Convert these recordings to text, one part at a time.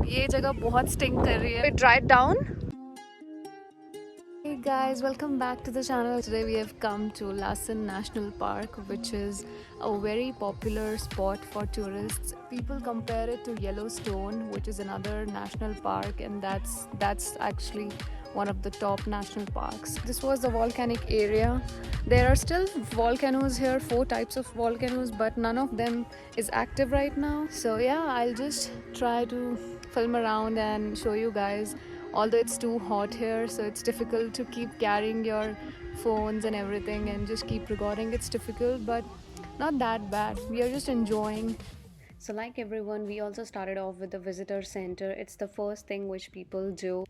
ये जगह बहुत स्टिंक कर रही है. It dried down. Hey guys, welcome back to the channel. Today we have come to Lassen National Park, which is a very popular spot for tourists. People compare it to Yellowstone, which is another national park, and that's actually one of the top national parks. This was the volcanic area. There are still volcanoes here, 4 types of volcanoes, but none of them is active right now. So yeah, I'll just try to film around and show you guys. Although it's too hot here, so it's difficult to keep carrying your phones and everything and just keep recording. It's difficult, but not that bad. We are just enjoying. So like everyone, we also started off with the visitor center. It's the first thing which people do.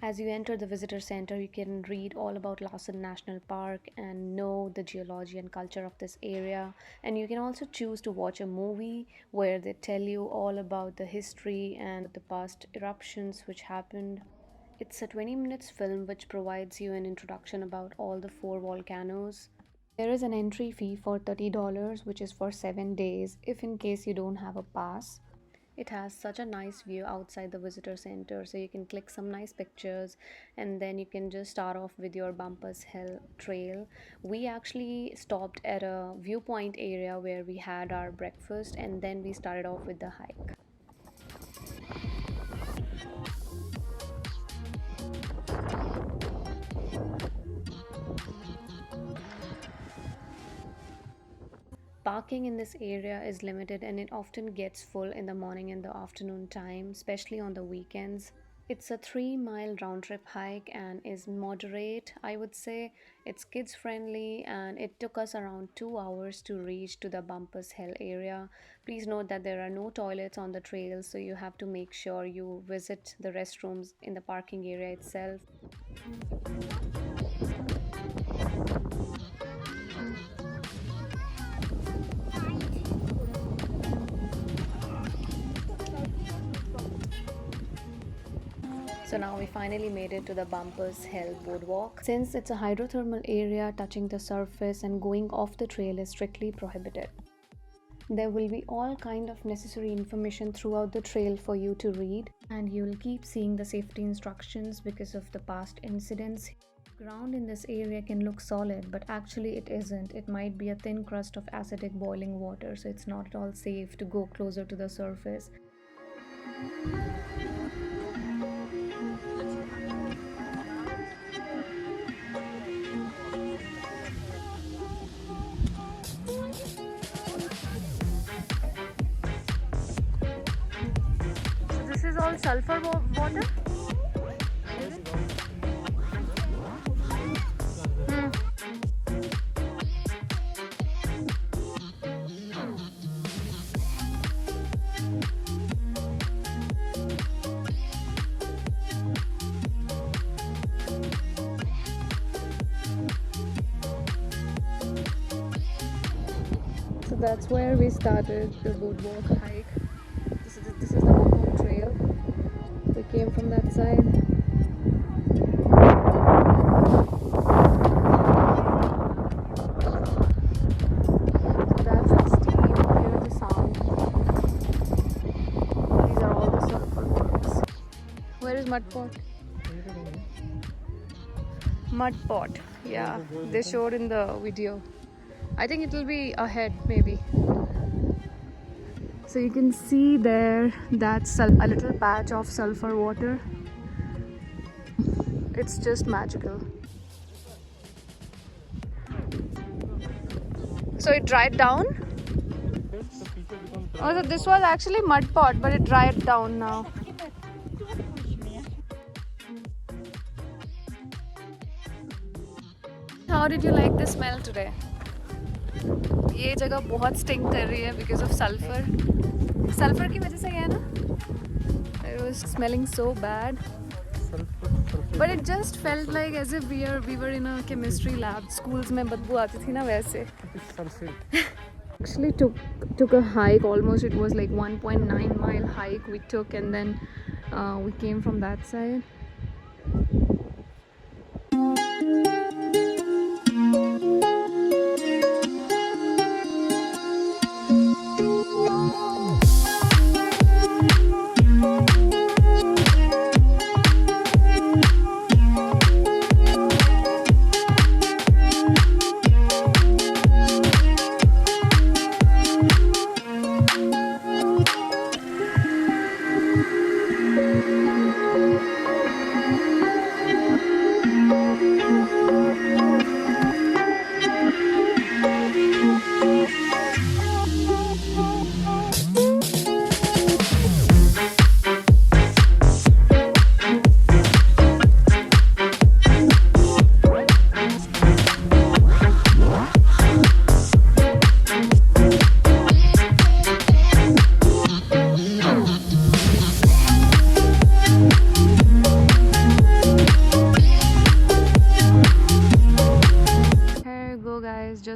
As you enter the visitor center, you can read all about Lassen National Park and know the geology and culture of this area. And you can also choose to watch a movie where they tell you all about the history and the past eruptions which happened. It's a 20 minutes film which provides you an introduction about all the 4 volcanoes. There is an entry fee for $30, which is for 7 days if in case you don't have a pass. It has such a nice view outside the visitor center, so you can click some nice pictures and then you can just start off with your Bumpers Hill trail. We actually stopped at a viewpoint area where we had our breakfast and then we started off with the hike. Parking in this area is limited and it often gets full in the morning and the afternoon time, especially on the weekends. It's a 3-mile round trip hike and is moderate, I would say. It's kids friendly and it took us around 2 hours to reach to the Bumpers Hill area. Please note that there are no toilets on the trail, so you have to make sure you visit the restrooms in the parking area itself. So now we finally made it to the Bumpers Hill boardwalk. Since it's a hydrothermal area, touching the surface and going off the trail is strictly prohibited. There will be all kind of necessary information throughout the trail for you to read, and you will keep seeing the safety instructions because of the past incidents. Ground in this area can look solid, but actually it isn't. It might be a thin crust of acidic boiling water, so it's not at all safe to go closer to the surface. This is all sulfur water? So that's where we started the boardwalk hike. This is the walk-home trail. We came from that side. So that's the steam. Hear the sound. These are all the sulfur works. Where is mud pot? Mud pot. Yeah, they showed in the video. I think it will be ahead maybe. So you can see there, that's a little patch of sulfur water. It's just magical. So it dried down? Oh, so this was actually mud pot, but it dried down now. How did you like the smell today? ये जगह बहुत stink कर रही है because of sulfur. Sulfur की वजह से क्या है ना? It was smelling so bad. But it just felt like as if we were in a chemistry lab. Schools में बदबू आती थी ना वैसे. Actually took a hike. Almost it was like 1.9 mile hike we took, and then we came from that side.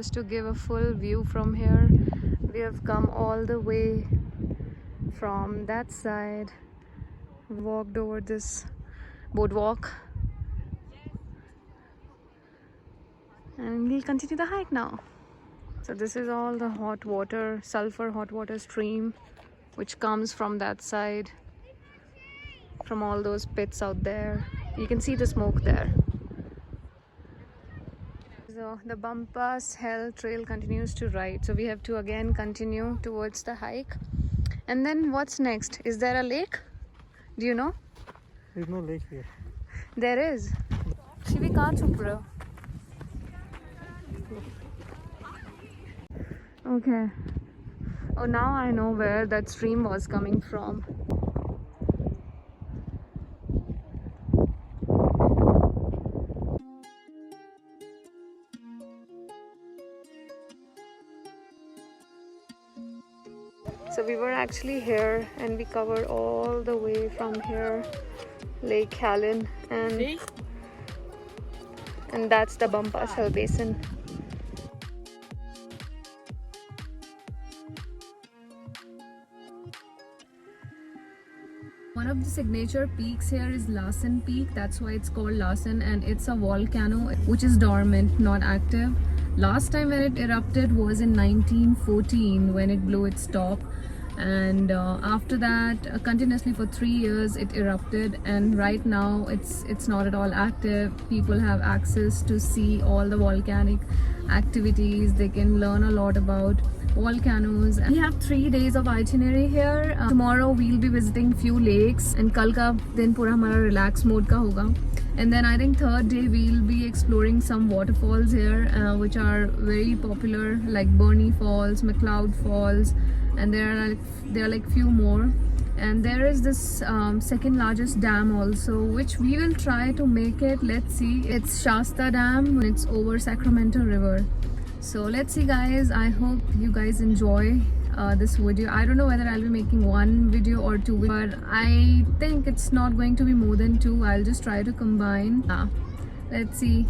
just to give a full view from here. We have come all the way from that side, walked over this boardwalk, and we'll continue the hike now. So this is all the hot water, sulfur hot water stream which comes from that side, from all those pits out there. You can see the smoke there. So the Bampas Hell Trail continues to right. So we have to again continue towards the hike. And then what's next? Is there a lake? Do you know? There's no lake here. There is. Shivi kahan chup rahe ho? Okay. Oh, now I know where that stream was coming from. So we were actually here and we covered all the way from here, Lake Hallen, and that's the Bampas Hill Basin. One of the signature peaks here is Larsen Peak. That's why it's called Larsen, and it's a volcano which is dormant, not active. Last time when it erupted was in 1914 when it blew its top, and after that continuously for 3 years it erupted, and right now it's not at all active. People have access to see all the volcanic activities. They can learn a lot about volcanoes. We have 3 days of itinerary here. Tomorrow we'll be visiting few lakes, and kal ka din pura hamara relax mode ka hoga. And then I think third day we'll be exploring some waterfalls here, which are very popular, like Burney Falls, McLeod Falls, and there are like few more. And there is this second largest dam also, which we will try to make it. Let's see. It's Shasta Dam. It's over Sacramento River. So let's see, guys. I hope you guys enjoy this video. I don't know whether I'll be making one video or two, but I think it's not going to be more than two. I'll just try to combine. Let's see.